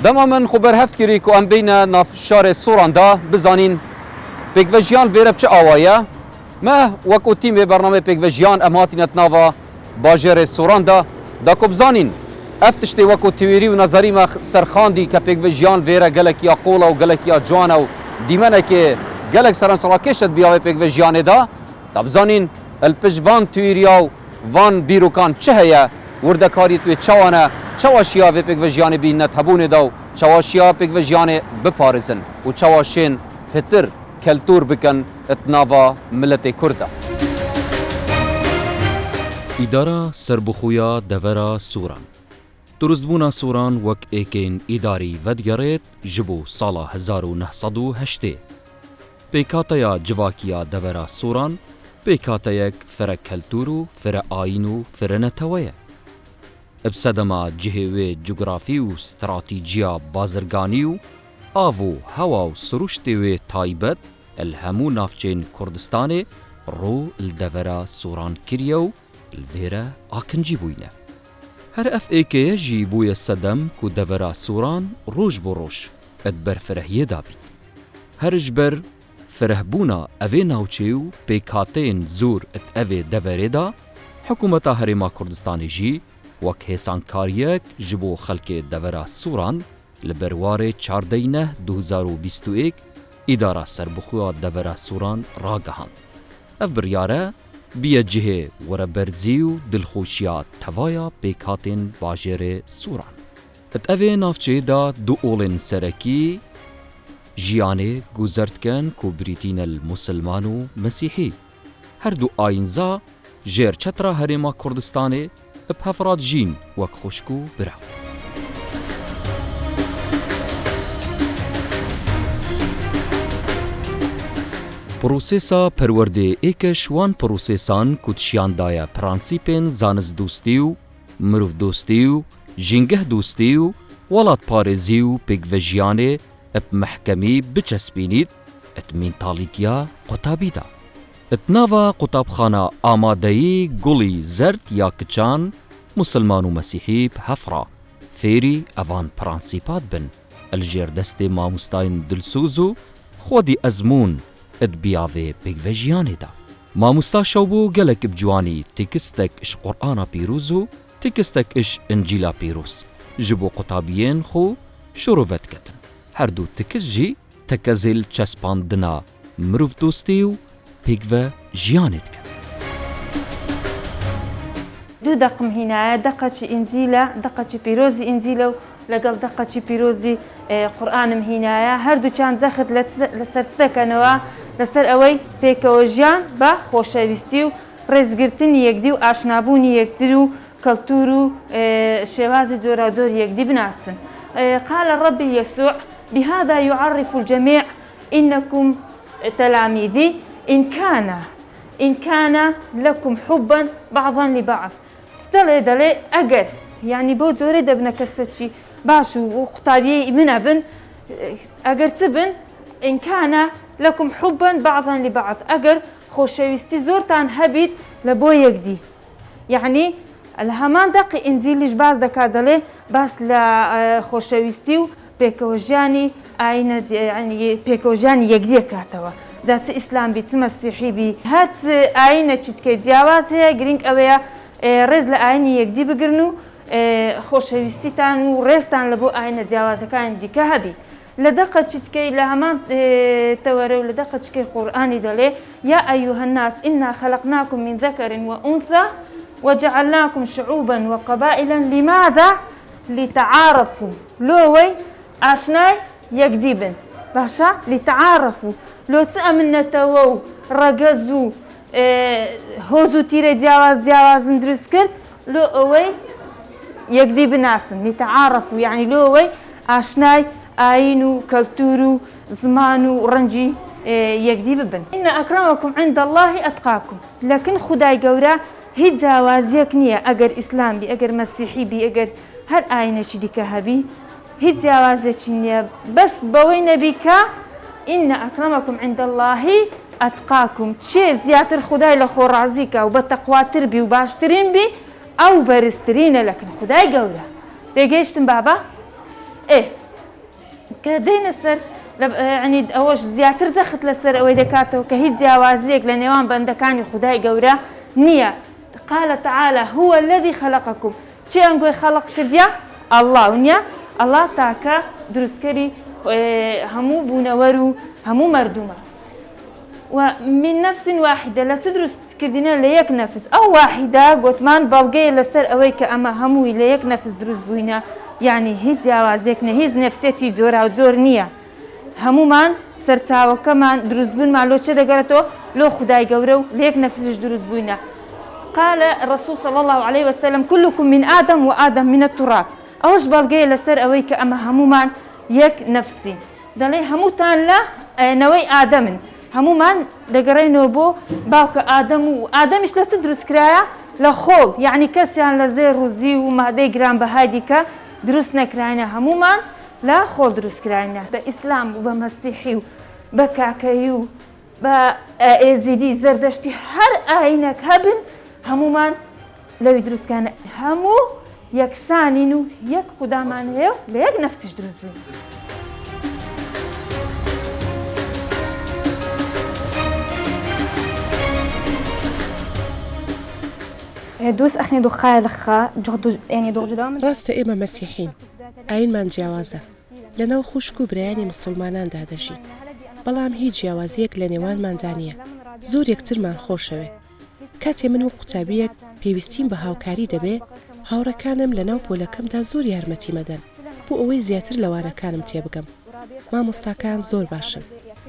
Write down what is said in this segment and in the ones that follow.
دما من خبر هفت کری که ام بین ناف شار سوران دا بزانین پیکوژیان ویره بچه آوایه ما وکو تیم برنامه پیکوژیان ام هاتینت ناوا باجر سوران دا که بزانین افتشتی وکو تیویری و نظری ما سرخاندی که پیکوژیان ویره گلک یا قولا و گلک یا جوانه و دیمنه که گلک سران سراکشت بیاوه پیکوژیان دا بزانین الپجوان تیویریا و وان بیروکان چه هیا ورده کاری توی چوانه چواشیا و پیکوژیان بینت هبونه دا و چواشیا پیکوژیان بپارزن و چواشین پتر کلتور بکن اتناوا ملت کرده. اداره سربخویا دورا سوران دروزبونا سوران وک ایکین اداری ودگرید جبو سالا 1908 پیکاتیا جواکیا دورا سوران پیکاتیک فر کلتورو فر آینو فر نتویه ابسدما جهوی جغرافی و استراتیجیا بازرگانی و آوو هوا و سروشتی و تایبت الهمو نافچین کردستان رو الدورا سوران کریو الویره آکنجی بوینه. هر اف ایکه جی بوی صدم کو دورا سوران روش بروش ادبر فرهیه دابید. هر جبر فرهبونا اوه ناوچیو پیکاتین زور ات اوه دوره دا حکومتا هرما کردستان جی وک حسان کاریک جبو خلق دورا سوران لبروار 14/2021 اداره سربخوا دورا سوران راگهان. اف بریاره بیه جهه وربرزیو دلخوشیا توایا پیکاتین باجر سوران. ات اوه نافچه دا دو اولین سرکی جیانه گذرد کن کو بریتین المسلمان و مسیحی. هر دو آینزا جیر چترا هرما کردستانه بهفراد جین وک خوشکو برا. پروسیسا پرورده ایکش وان پروسیسان کتشیان دایا پرانسیپین زانز دوستیو، مروف دوستیو، جنگه دوستیو، ولات پارزیو پیگوژیانه اب محکمی بچسبینید ات مینتالیتیا قطابی دا. ات ناوا قطابخانه آمادهی گلی زرد یا کچان مسلمان و مسیحی بهفرا فیری اوان پرانسیپات بن الجیر دست ماموستاین دلسوزو خودی ازمون اد بیاوه پیگوژیانه دا. ماموستا شوبو گلک بجوانی تکستک اش قرآن پیروزو تکستک اش انجیلا پیروز جبو قطابیین خو شروفت کتن. هر دو تکس جی تکزل چسپاندنا مروف دوستیو پیگوژیانت کن. دو دقم هنا دقة إنجيلا دقة بيروزي إنجيلا لقل دقة بيروزي قرآن هنا هردو كان دخل لسرتسكنوا لسر أوي بيكوجيان با خوشويستيو رزقرتن يقديو آشنابون يقدرو كالتورو شوازي جورا جور يقدي بناسن. قال الرب يسوع بهذا يعرف الجميع إنكم تلاميذي إن كان لكم حبا بعضا لبعض. دلي أجر يعني بو زوري دبنا كسرتشي باشو وقطابي من ابن أجر تبن إن كان لكم حبا بعضا لبعض أجر خوشويستي زورتان هبيت لبو يقدي يعني الهمان دقي إنزيلش باز دكادلي باس لا خوشويستي بيكوجاني عين يعني بيكوجاني يقدي كاتوا ذات إسلام بيت مسيحي بي هات عينة تشتكي جواز هي جرينك أويا رز لعيني يقدي بقرنو خوشويستيتان ورستان لبو عينة جواز كان دي كهبي لدقة تشتكي لهمان توري ولدقة تشتكي قرآني دلي يا أيها الناس إنا خلقناكم من ذكر وأنثى وجعلناكم شعوبا وقبائلا لماذا؟ لتعارفوا لوي عشناي يقديبن باشا لتعارفوا لو تأمنا توو رجزو هوزو تيري جواز ندرسكر لو اوي يقديب ناسن لتعارفوا يعني لوي عشناي آينو كالتورو زمانو رنجي يقديب بن إن أكرمكم عند الله أتقاكم لكن خداي قورا هي جواز نية أجر إسلام بي أجر مسيحي بي أجر هر آينة شديكة هبي هي جواز نية بس بوين بك إن أكرمكم عند الله أتقاكم شيء زيادة خداي لخو رازيك وبالتقوى تربي وباشترين بي أو برسترين لكن خداي قورا دقيشتن بابا إيه کە دێنە سەر ینی ئەوەش زیاتر دەخت لەسەر ئەوەی دەکاتەوە کە هیچ جیاوازیەک لە نێوان بەندەکانی خودای گەورە نییە. قال تعالى هو الذي خلقكم چی ئەنگۆی خەڵق کردیا ئەڵڵا نییە ئەڵڵا تاکە دروستکەری هەموو بوونەوەر و هەموو مردومە ومن نفس واحدة لە چ دروستکردینە لە یەک نەفس ئەو واحیدا گوتمان بەڵگەیە لەسەر ئەوەی کە ئەمە هەمووی لە یەک نەفس دروست بووینە یعنی هیچ جیاوازێک نە هیچ نەفسێتی جۆرا و جۆر نییە هەمومان سەرچاوەکەمان دروستبوونمان لۆ چه دەگەرێتەوە لۆ خودای گەورە و لە یەک نەفسش دروست بووینە. قال الرسول صلى الله عليه وسلم كلكم من آدم وآدم من التراب ئەوەش بەڵگەیە لەسەر ئەوەی کە ئەمە هەمومان یەک نەفسین دەڵێ هەمووتان لە نەوەی ئادەمن هەمومان دەگەڕێنەوە بۆ باوکە ئادەم و ئادەمیش لە چ دروستکرایە لە خۆڵ یعنی کەسیان لە زێر و زی و مادەی گرانبەهای دیکە دروست نەکراینە هەمومان لە خۆڵ دروستکراینە بە ئیسلام و بە مەسیحی و بە کاکەی و بە ئێزیدی زەردەشتی هەر ئاینەک هەبن هەمومان لەوی دروستکانە هەموو یەکسانین و یەک خودامان هەیە لە یەک نەفسیش دروست بووین. دوس أخني دخاء لخا جهد يعني دو جدام ڕاستە ئێمە مەسیحین ئاینمان جیاوازە لەناو خوشک و برایانی مسلماناندا دەژین بەڵام هیچ جیاوازیەک لە نێوانماندا نییە زۆر یەکترمان خۆشەوێ کاتێ من وەک قوتابیەک پێویستیم بە هاوکاری دەبێ هاوڕەکانم لەناو پۆلەکەمدا زۆر یارمەتی مەدەن بۆ ئەوەی زیاتر لەوانەکانم تێبگەم مامۆستاکان زۆر باشن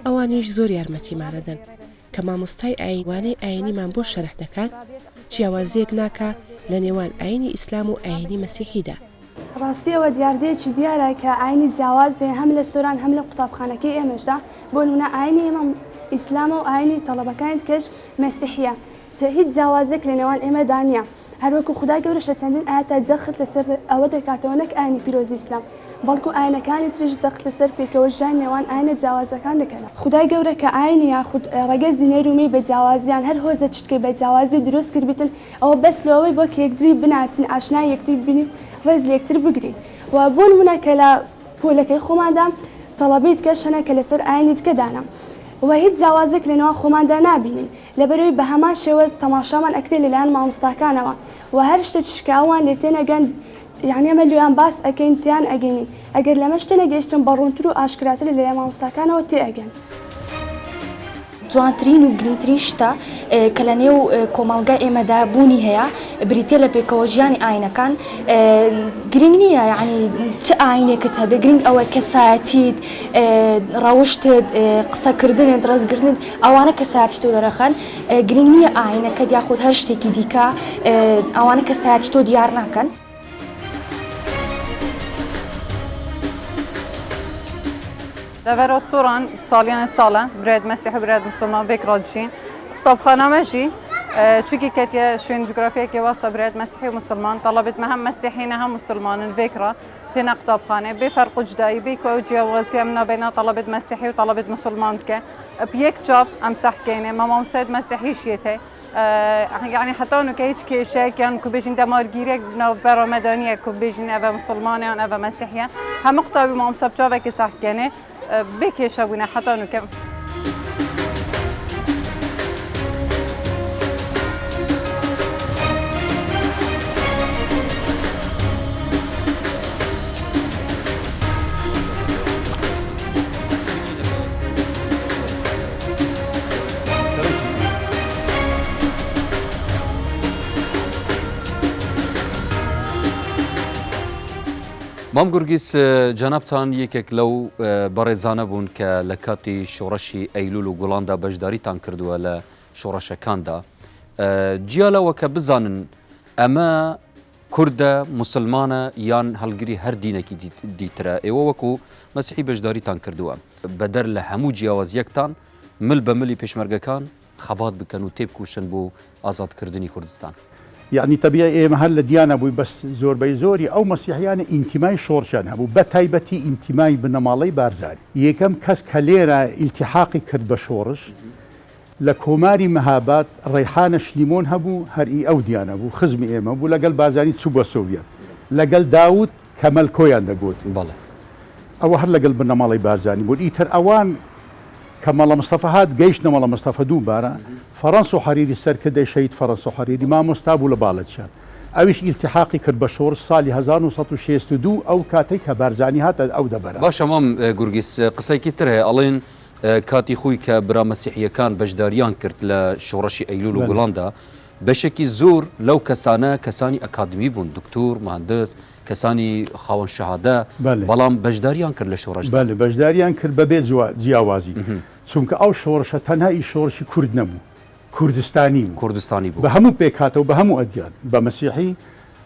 ئەوانیش زۆر یارمەتیمانەدەن کە مامۆستای ئاینوانەی ئاینیمان بۆ شەرح دەکات جیاوازیەک ناکە لە نێوان ئاینی ئیسلام و ئاینی مەسیحیدا. ڕاستیەوە دیاردەیەکی دیارە کە ئاینی جیاوازێ هەم لە سۆران هەم لە قوتابخانەکەی ئێمەشدا بۆ نمونە ئاینی ئێمە ئیسلامە و ئاینی تەڵەبەکانی کەش مەسیحیە چە هیچ جیاوازێک لە نێوان ئێمەدا نییە هەروەکو خودای گەورەش لە چەندین ئاەتە جەخت لەسەر ئەوە دەکاتەوە نەک ئاینی پیرۆزی ئیسلام بەڵکو ئاینەکانی تریش جەخت لەسەر پێکەوە ژیان نێوان ئاینە جیاوازەکان دەکەن خودای گەورە کە ئاینی یاخود ڕێگە زینەیرومی بە جیاوازیان هەر هۆزە چتکەی بە جیاوازی دروست کردبیتن ئەوە بەس لەوەی بۆ کە یەکتری بناسین ئاشنای یەکتر بینین ڕێز لە یەکتر بگرین و بۆ نمونە کە لە پۆلەکەی خۆماندا تەڵەبی تکە شەنە کە لەسەر ئاینی تکەدانە و هیچ جیاوازێک لەنەوە خۆماندا نابینین لەبەرەوەی بە هەمان شێوە تەماشامان ئەکرێ لەلایەن مامۆستاکانەوە و هەر شتە چشکاوان لێ تێنەگەن یعنی ئەمە لێیان باس ئەکەین تیان ئەگەینین ئەگەر لەمە شتە نەگەیشتن بەڕوونتر و ئاشکراتر لەلایەن مامۆستاکانەوە تێ ئەگەن. جوانترین و گرنگترین شتە کە لە نێو کۆمەڵگە ئێمەدا بوونی هەیە بریتێ لە پێکەوە ژیانی ئاینەکان گرنگ نییە یعنی چ ئاینێکت هەبێ گرنگ ئەوە کەسایەتیت ڕەوشتت قسەکردنت ڕێزگرتنت ئەوانە کەسایەتی تۆ دەرەخەن گرنگ نییە ئاینەکەت یاخود هەر شتێکی دیکە ئەوانە کەسایەتی تۆ دیار ناکەن. دەڤەرە سۆران ساڵیانە ساڵە برێت مەسیح و برێت مسلمان بێکڕا دژین قوتابخانەمەژی چونکی کەتیە شوێن جوگرافیەکی واسە برێت مەسیحی و مسلمان تەڵەبێت هەم مەسیحینە هەم مسلمانن vێکڕا تێنە قوتابخانە بێفەرق و جدایی بێکۆ و جیاوازیە منابێنە تەڵەبێت مەسیحی و تەڵەبێت مسلمان بکە بەیەک چاپ ئەم سەحتکەینێ مامۆستایت مەسیحیشیێتێ یعنی حتى که هیچ کشیکیان که بیشین دمارگیری نو برآمدانیه که بیشین او مسلمانیان او مسیحیان هم مقطعی ما مسبب چه وقتی سخت کنه بکشه بونه حتی که مام گورگیس جنابتان یەکێک لەو بەڕێزانە بوون کە لە کاتی شۆڕەشی ئەیلول و گوڵاندا بەشداریتان کردووە لە شۆڕەشەکاندا جیالەوە کە بزانن ئەمە کوردە مسلمانە یان هەڵگری هەر دینێکی دیترە ئێوە وەکو مەسیحی بەشداریتان کردووە بەدەر لە هەموو جیاوازیەکتان مل بە ملی پێشمەرگەکان خەبات بکەن و تێبکوشن بۆ ئازادکردنی کوردستان. يعني طبيعي محل ديانة بوي بس زور بيزوري أو مسيحيان انتماء شورشان هبو بتايبتي انتماء بنمالي بارزاني يكم كس كاليرا التحاقي كرد بشورش لكوماري مهابات ريحان شليمون هبو هرئي أو ديانة بو خزمي إيما بو لقل بارزاني تسوبة سوفيت لقل داود كمال كويان دقوت بالله ئەوە هەر لەگەڵ بنەماڵی بارزانانی بوون ئیتر ئەوان کە مەڵە مستەفە هات گەیشتە مەڵە مستەفە دووبارە فەڕەنس و حەریری سەرکردەی شەید فەڕەنس و حەریری مامۆستا بوو لە باڵەچیان ئەویش ئیلتیحاقی کرد بە شۆڕش ساڵی 1962 ئەو کاتەی کە بارزانی هاتە ئەو دەبەرە باشە مام گورگیس قسەیەکی تر هەیە ئەڵێن کاتی خۆی کە برا مەسیحیەکان بەشداریان کرد لە شۆڕەشی ئەیلول و گوڵاندا بەشێکی زۆر لەو کەسانە کەسانی ئەکادمی بوون دکتۆر مهندس کەسانی خاوەن شەهادە بەڵام بەشداریان کرد لە شۆڕەش بەشداریان کرد بەبێ جیاوازی چونکە ئەو شۆڕشە تەنها ئی شۆڕشی کورد نەبوو کوردستانی بوو بە هەموو پێکاتەوە بە هەموو ئەدیان بە مەسیحی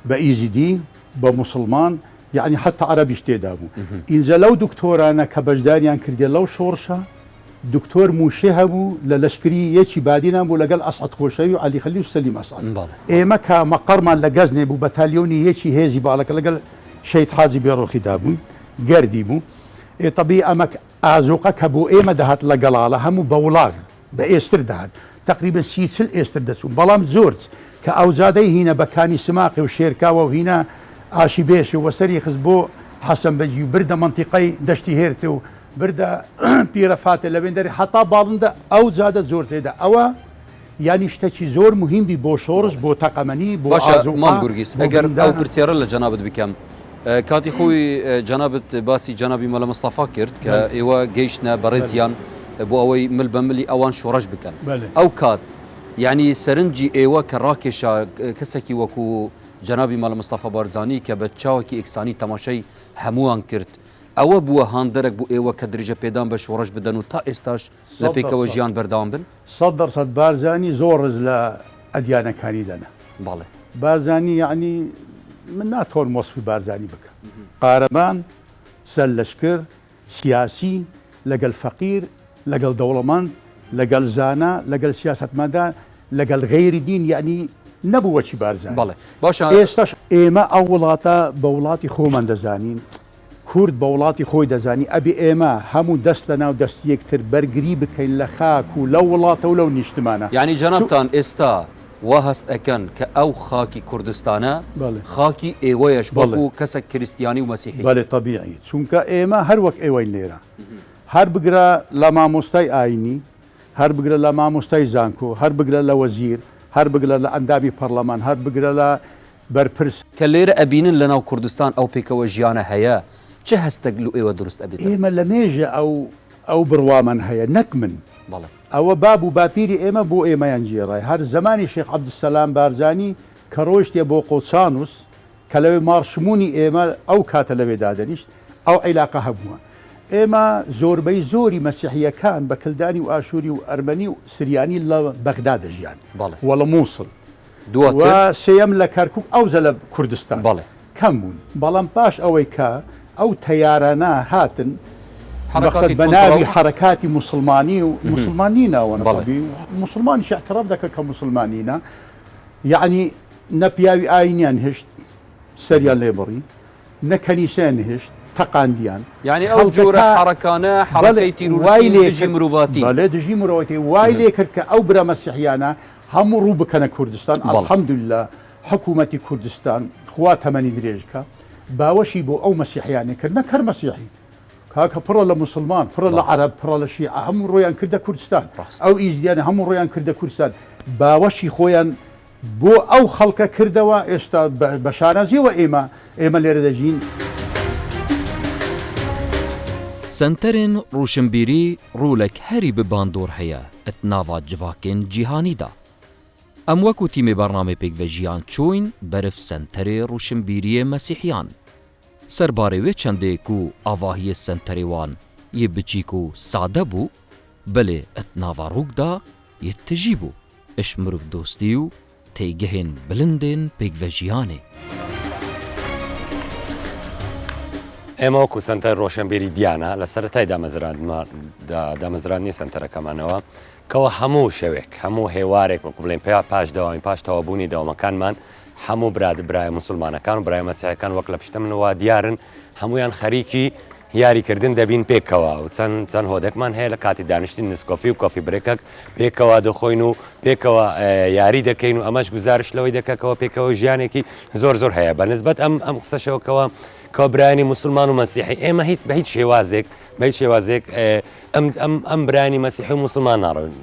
بە ئیزیدی بە موسڵمان یعنی حتا عەرەبیش تێدا بوو ئینجا لەو دکتۆرانە کە بەشداریان کردێ لەو شۆڕشە دکتۆر موشێ هەبوو لە لەشکری یەکی بادینان بوو لەگەڵ ئەسعەد خۆشەوی و عەلی خەلیل و سەلیم ئەسعەد ئێمە کە مەقەرمان لە گەزنێ بوو بەتالیۆنی یەکی هێزی باڵەکە لەگەڵ شەید حاجی بێڕۆخیدا بووین گەردی بوو طبیعی ئەمە ئازوقە کە بۆ ئێمە دەهات لە گەڵاڵە هەموو بە وڵاغ بە ئێستر دەهات تقریبا 30 ئێستر دەچوون بەڵام زۆرج کە ئەوزادەی هینە بەکانی سماقی و شێرکاوە و هینە ئاشی بێش و وەسەری خست بۆ حەسەن بەجی و بردە منتیقەی دەشتی هێرتە و بردە پیرەفاتە لە وێندەری حتا باڵندە ئەو زادە زۆر تێدا ئەوە ینی شتێکی زۆر مهمی بۆ شۆڕش بۆ تەقەمەنی بۆ مام گورگیس ئەگەر ئەو پرسیارە لە جەنابەت بکەم کاتی خۆی جەنابەت باسی جەنابی مەلە مستەفا کرد کە ئێوە گەیشتنە بەڕێزیان بۆ ئەوەی مل بە ملی ئەوان شۆڕش بکەن ئەو کات یعنی سەرنجی ئێوە کە ڕاکێشا کەسێکی وەکو جەنابی مەلە مستەفا بارزانی کە بە چاوەکی ئێکسانی تەماشای هەمووان کرد ئەوە بووە هاندەرێک بوو ئێوە کە درێژە پێدان بە شۆڕش بدەن و تا ئێستاش لە پێکەوە ژیان بەردەوام بن 100% بارزانی زۆر ڕز لە ئەدیانەکانی دەنا باڵێ بارزانی یعنی من ناتۆن مۆسفی بارزانی بکە قارەبان سەر لەشکر سیاسی لەگەڵ فەقیر لەگەڵ دەوڵەمەند لەگەڵ زانا لەگەڵ سیاستمەدان لەگەڵ غەیری دین یعنی نەبووەچی بارزان باشە ئێستاش ئێمە ئەو وڵاتە بە وڵاتی خۆمان دەزانین کورد بە وڵاتی خۆی دەزانی ئەبێ ئێمە هەموو دەست لە ناو دەست یەکتر بەرگری بکەین لە خاک و لەو وڵاتە و لەو نیشتمانە یعنی جەنابتان ئێستا وا هەست ئەەکەن کە ئەو خاکی کوردستانە خاکی ئێوەیەش بەڵکو کەسە کریسیانی و مەسیحی بەڵێ طبیعی چونکە ئێمە هەر وەک ئێوەی لێرە هەر بگرە لە مامۆستای ئاینی هەر بگرە لە مامۆستای زانکۆ هەر بگرە لە وەزیر هەر بگرە لە ئەندامی پەرلەمان هەر بگرە لە بەرپرس کە لێرە ئەبینن لە ناو کوردستان ئەو پێکەوە ژیانە هەیە چه هەستێک لە ئێوە دروست ئەبێت ئێمە لە مێژە ئەو بڕوامان هەیە نەک من ئەوە باب و باپیری ئێمە بۆ ئێمەیان جێڕای هەر زمانی شێخ عەبدولسەلام بارزانی کە ڕۆیشتێ بۆ قۆچانوس کە لەوێ مارشمونی ئێمە ئەو کاتە لەوێ دادەنیشت ئەو عیلاقە هەبووە ئێمە زۆربەی زۆری مەسیحیەکان بە کلدانی و ئاشووری و ئەرمەنی و سریانی لە بەغدا دەژیان وەڵە مووسڵ سێەم لە کەرکووک ئەوزە لە کوردستان کەم بوون بەڵام پاش ئەوەی کە ئەو تەیارانە هاتن بە ناوی حرەکاتی موسڵمانی و موسڵمانی ناوەنەبی موسڵمانی شعتراب دەکە کە موسڵمانینە یعنی نەپیاوی ئاینیان هشت سەریان لێبڕی نەکەنیسیان هشت تەقاندیان یعنی ئەو جۆرە حرەکانە حرەکەی تیرۆریستی مرۆڤاتی بەڵێ دژی مرۆڤاتی وای لێ کرد کە ئەو برا مەسیحیانە هەموو ڕوو بکەنە کوردستان الحەمدولله حکوومەتی کوردستان خوا تەمەنی درێژکە باوەشی بۆ ئەو مەسیحیانێ کرد نەکەر مەسیحی کاکە پڕە لە موسڵمان پڕە لە عەرەب پڕە لە شیعە هەموو ڕۆیان کردە کوردستان ئەو ئیزدیانە هەموو ڕۆیان کردە کوردستان باوەشی خۆیان بۆ ئەو خەڵکە کردەوە ئێستا بە شانازیەوە ئێمە لێرە دەژین سنتەرên ڕوشنبیری ڕوولێک هەری بباندۆر هەیە ئەت ناوا civakên cîhanî da ئەم وەکو تیمê بەرنامê pêkvejiyan çûyn berif senterê ڕوشنبیریê mesîhiyan سەربارê wê çendê ku avahiyê senterê wan yê biçîk û sade bû belê et nava rûk da yê tijî bû iş mirov dostî û têgehên bilindên pêkvejiyanê ئێمە وەکو سنتەر ڕۆشنبیری دیانە لە سەرەتای دامەزرانی سنتەرەکەمانەوە کەەوە هەموو شەوێک هەموو هێوارێک وەکو بڵێن پاش داوامی پاش تەوابوونی داوامەکانمان هەموو برای موسڵمانەکان و برای مەسیحیەکان وەک لە پشتە منەوە دیارن هەمویان خەریکی یاریکردن دەبین پێکەوە و چەند هۆدەکمان هەیە لە کاتی دانیشتین نسکۆفی و کۆفی برێکەک پێکەوە دەخۆین و پێکەوە یاری دەکەین و ئەمەش گزارش لەوەی دەکەکەوە پێکەوە ژیانێکی زۆر هەیە بە نسبەت ئەم قسەشەوەکەوە کە برانی مسلمان و مەسیحی ئێمە هیچ بە هیچ شێوازێک ئەم برانی مەسیحی و مسلمان ناڕۆین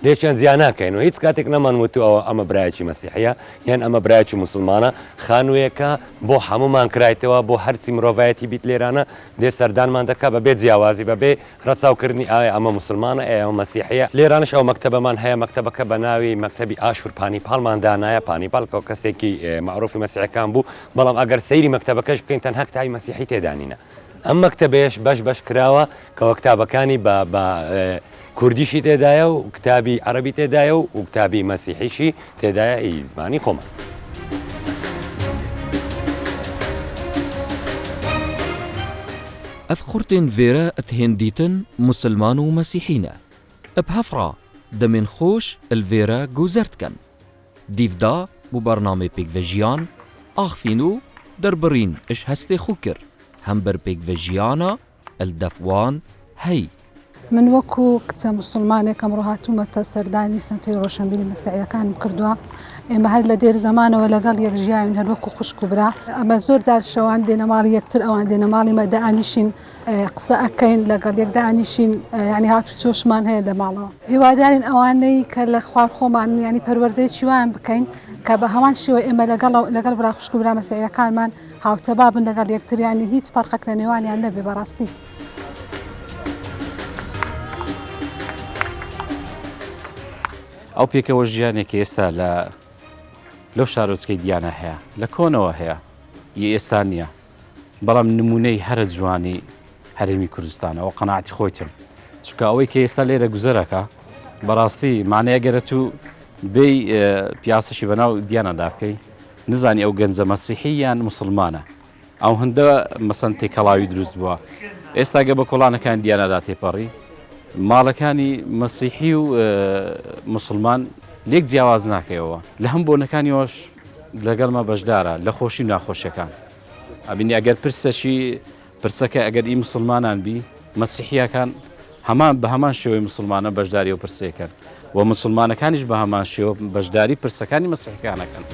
لێکیان زیان ناکەین و هیچ کاتێک نەمان وتوەوە ئەمە برایەکی مەسیحیە یان ئەمە برایەکی مسلمانە خانوویەکە بۆ هەمومان کرایتەوە بۆ هەرچی مرۆڤایەتی بیت لێرانە دێ سەردانمان دەکا بەبێ جیاوازی بەبێ ڕەچاوکردنی ئایا ئەمە مسلمانە ئەمە مەسیحیە لێرانش ئەو مەکتەبەمان هەیە مەکتەبەکە بە ناوی مەکتەبی ئاشور پانیپالمان دانایە پانیپالکە کەسێکی معروفی مەسیحەکان بوو بەڵام ئەگەر سەیری مەکتەبەکەش بکەین تەنها کتابی مەسیحی تێدانینە ئەم مەکتەبەیەش بەش کراوە کەەوە کتابەکانی بە کوردیشی تێدایە و کتابی عەرەبی تێدایە و کتابی مەسیحیشی تێدایە ئی زمانی خۆمان. ئەف خورتên vêre et hên dîtin musilman û mesîhî ne. Bi hefra demên xweş il vêre guzer dikin. Dîvda bû bernamê pêkvejiyan axivîn û derbirîn ji hestê xwe kir. Hem ber pêkvejiyana il dev wan hey. من وەکو کچە مسلمانێک ئەمڕۆ هاتوومەتە سەردانی سنتەی ڕۆشنبیری مەسیحیەکانم کردووە ئێمە هەر لە دێر زەمانەوە لەگەڵ یەکژیاوین هەر وەکو خوشک و برا ئەمە زۆر جار شەوان دێنە ماڵی یەکتر ئەوان دێنە ماڵی مە دائانیشین قسە ئەکەین لەگەڵ یەک دائانیشین ینی هاتو چۆشمان هەیە لە ماڵەوە هیوادارین ئەوانەی کە لە خوار خۆمان ینی پەروەردەیەکی وان بکەین کە بە هەمان شێوە ئێمە لەگەڵ برا خوشک و برا مەسیحیەکانمان هاوتەبا بن لەگەڵ یەکتر ینی هیچ فەرقێک لە نێوانیان نەبێ بەڕاستی. ئەو پێکەوە ژیانێکی ئێستا لەو شارۆچکەی دیانە هەیە لە کۆنەوە هەیە ئێستا نییە بەڵام نمونەی هەرە جوانی هەرێمی کوردستانە ئەو قەناعەتی خۆتم چونکە ئەوەی کە ئێستا لێرە گوزەرەکە بەڕاستی مانەیە گەرە و بێی پیاسەشی بەناو دیانەدا بکەی نزانی ئەو گەنجە مەسیحی یان مسلمانە ئەو هەندە مەسەن تێکەڵاوی دروست بووە ئێستا گە بە کۆڵانەکان دیانەدا تێپەڕی ماڵەکانی مەسیحی و مسلمان لێک جیاواز ناکەیەوە لە هەم بۆنەکانیەوەش لەگەڵمە بەشدارە لە خۆشی و ناخۆشیەکان ئەبینی ئەگەر پرسەکە ئەگەر ئی مسلمانان بی مەسیحیەکان بە هەمان شێوەی مسلمانە بەشداری و پرسەکەن و مسلمانەکانیش بە هەمان شێوە بەشداری پرسەکانی مەسیحیەکانەکەن.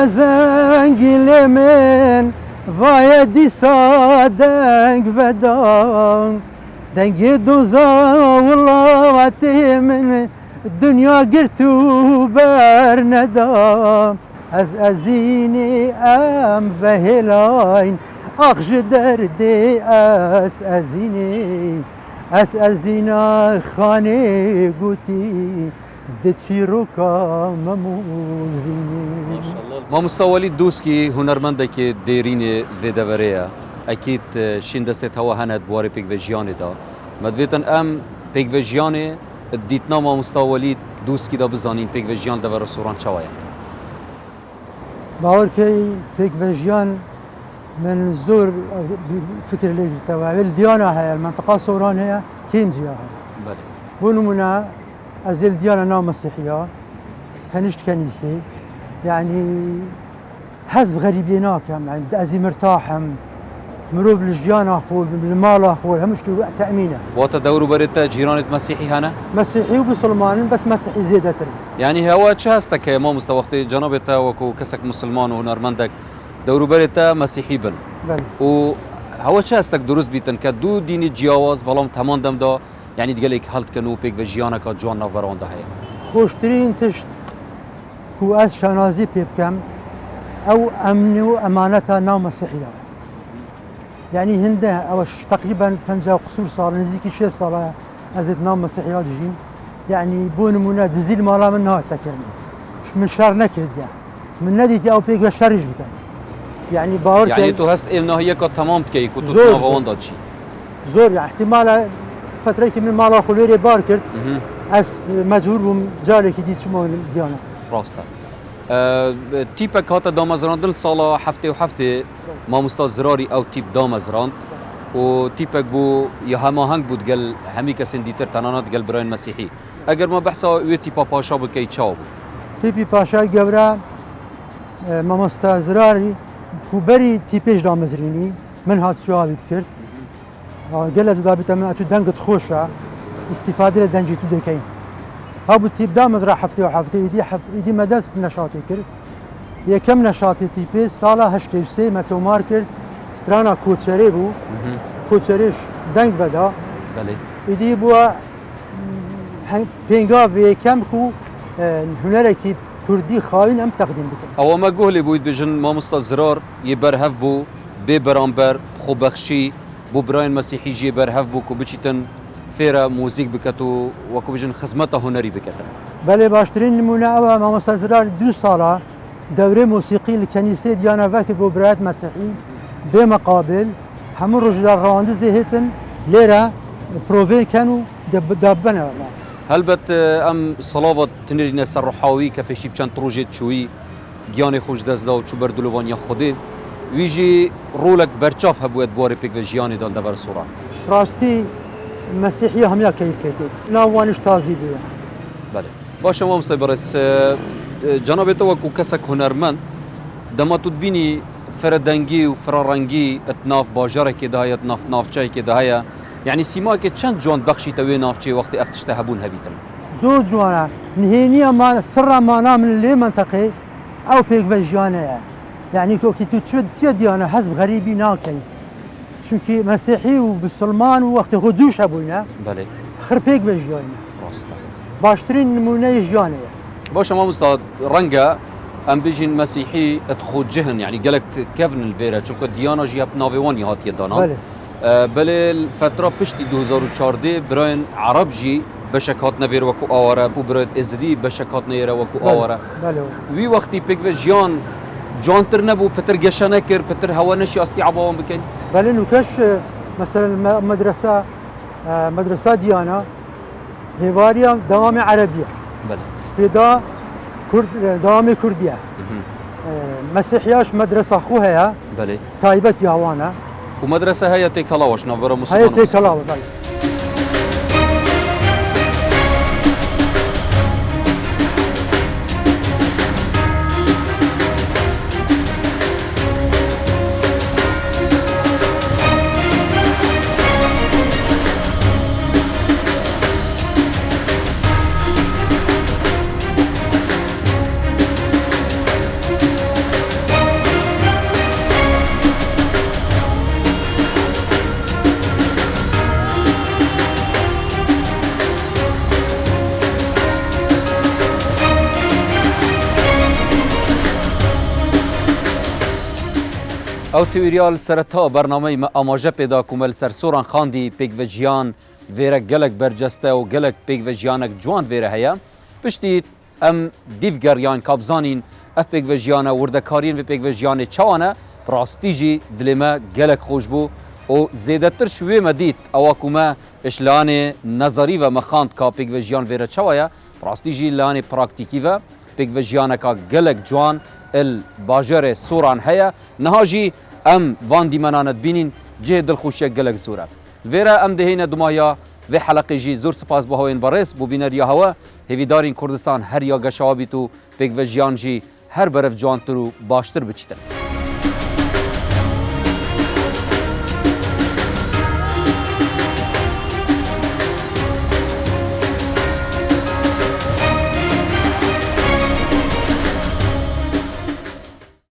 زنگ من وای دیسا دنگ ودان دنگ دوزا ولات من دنیا گرتو بر ندام از این ام وهلاین آخش درده از این خانه گوتی دچیروکا مموزینی مامۆستا وەلید دووسکی هونەرمەندێکی دێرینێ vêdeverەیە ئەکیت شین دەستێت هەوە هەنێت بوارێ پێکڤێژیانێدا مەدوێتن ئەم پێکڤێژیانێ دیتنا مامۆستا وەلید دووسکیدا بزانین پێکڤێژیان دەڤەرە سووران چاوایە باوەڕکەی پێکڤێژیان من زۆر فکر لێگرتەوە دیانە هەیە منطقە سۆران هەیە کێنجیا هەیە بۆ نمونە أزيل ديانا ناو مسيحية تنشت كنيسي يعني حزب غريبيناك يعني أزي مرتاحم مروف للجيان أخول بالمال أخول همش تأمينه وتدوروا بريتا جيرانة مسيحي هنا؟ مسيحي وبسلمان بس مسيحي زيادة تري يعني هو شهستك ما مستوقتي جنابتا وكو كسك مسلمان وهنرمندك دوروا بريتا مسيحي بن بله وهو شهستك دروس بيتن كدو ديني جياواز بلام تمام دم دا يعني تقلك هل تكنوا بيك فيجيانا كجوان نافبران ده هي خوشترين تشت كو أز شنازي بيبكم أو أمن وأمانتها ناو مسيحية يعني هنده أوش تقريبا 50 قصور صار نزيكي 6 صار أزيد ناو مسيحية جيم يعني بون منا دزيل مالا منها تكرمي من شر نكرد يعني من نديتي أو بيك شرج بكم يعني باور يعني تو هست إنه هي كتمام تكي كتو نافوان داد شيء زور يعني احتمال فترة من مالا خلوري باركرت أس مجبور بم جالي كديت شو ما ديانا راستا تيبك هاتا دامزراندن سالا هفته و هفته ما مستازراري أو تيب دامزراند و تيبك بو يا هما هنگ بود قال همي كسن ديتر تنانات قال براين مسيحي أجر ما بحثا ويتي بابا شاب كي تشاو تیپی پاشای گەورە مامۆستا زراری کوبەری تیپێش دامەزرێنی من هاتچواویت کرد گەلە زدابێتە من ئەتو دەنگت خۆشە استیفادە لە دەنجی تو دەکەین هەبوو تیپ دامەزرا هەفتەی و هەفتەی ئیدی مەدەست نەشاتی کرد یەکەم نەشاتی تیپێ ساڵا 83 مەتۆمار کرد سترانە کۆچەرێ بوو کۆچەرێش دەنگ بەدا ئیدی بووە پێنگاو یەکەم و هونەرێکی کوردی خاوین ئەم تەقدیم بکەن ئەوەمە گۆلی بوویت بژن مامۆستا زرار یێ بەرهەف بوو بێ بەرامبەر خۆبەخشی بۆ برایان مەسیحی ژێ بەرهەف بوو و بچیتن فێرە موزیک بکەت و وەکو بژن خزمەتە هوەری بکەتن بەڵێ باشترین نمونە ئەوە مامۆستا زرار 2 ساڵە دەورەی مۆسیقی لە کەنیسێ دیانەڤەکە بۆ برایەت مەسیحی بێ مەقابل هەموو ڕۆژدار ڕەواندزێ هێتن لێرە پرۆڤێکەن و دابنەوە هەلبەت ئەم سەڵاوت تنێرینە سەر ڕۆحاوی کە پێشی بچەند ڕۆژێت چووی گیانی خۆش دەستدا و چوو بەردلووانیا خودێ ویژی ڕۆلێک بەرچاف هەبووێت بوارێ پێکڤژیانی دڵ دەبەر سوڕان ڕاستی مەسیحی هەمیا کەیف پێێت ناوانش تازی بووە باشە مامۆستا بەڕێز جەنابێتە وەکو کەسێک هونەرمەند دەماتوت بینی فرەدەنگی و فراڕەنگی ئەتناف باژارێکێدا هەیە ناوچەیەکێدا هەیە یعنی سیماکێ چەند جوان بەخشیتە وێ ناوچەی وەختی ئەف تشتە هەبوون هەبیتن زۆر جوانە نهێنیە سڕەمانە من لێ منتەقەی ئەو پێکڤژیانەیە یعنی کۆکی تو چێ دیانە هەزب غەریبی ناکەی چونکی مەسیحی و بسلمان و وەختی خۆ دووش هەبووینە خر پێکڤژیانە باشترین نمونەی ژیانەیە باشە مامۆستا ڕەنگە ئەم بژین مەسیحی ئەتخۆ جهن یعنی گەلک کەڤن الڤێرە چونکە دیانە ژی ناوێوانی هاتیە دانا بەلێ فترە پشتی 2014 برایەن عەرەب ژی بەشێک هاتنە vêr وەکو ئاوارە و برایەت ئێزدی بەشێک هاتنە ئێرە وەکو ئاوارە وی وەختی پێکڤژیان جوانتر نەبوو پتر گەشە نەکرد پتر هەوە نەشی ئاستی عەباوان بکەین بەلێ نوکەش مەسەلەن مەدرسە دیانە هێواریان دەوامی عەرەبیە سپێدا دەوامی کوردیە مەسیحیاش مەدرسە خۆ هەیە تایبەت یاوانە و مەدرسە هەیە تێکەڵاوەش ناوبەرە هەیە تێکەڵاوە بەڵێ ئەو تیوریال سەرەتا بەرنامەی ئاماژە پێدا کومەل سەر سۆران خاندی پێکڤژیان vêrek gelek berceste û gelek pêkvejiyanek ciwan vêre heye piştî em dîvgeriyan kabzanîn ev pêkvejiyane wirdekariyên vê pêkvejiyanê çawan e rastî jî dilê me gelek xweş bû û zêdetir ji wê me dît ewa ku me işlehanê nezarî ve me xand ka pêkvejiyan vêre çawa ye rastî jî lehanê praktîkî ve pêkvejiyaneka gelek ciwan il bajarê soran heye niha jî em van dîmenan dibînîn cihê dilxweşiyek gelek zor e vêre em dihêne dumaya vê heleqê jî zor spas bi hawên berês bû bîneriya hewe hêvîdarên Kurdistan her ya geşawa bît û pêkvejiyan jî her berev ciwantir û baştir biçîtin.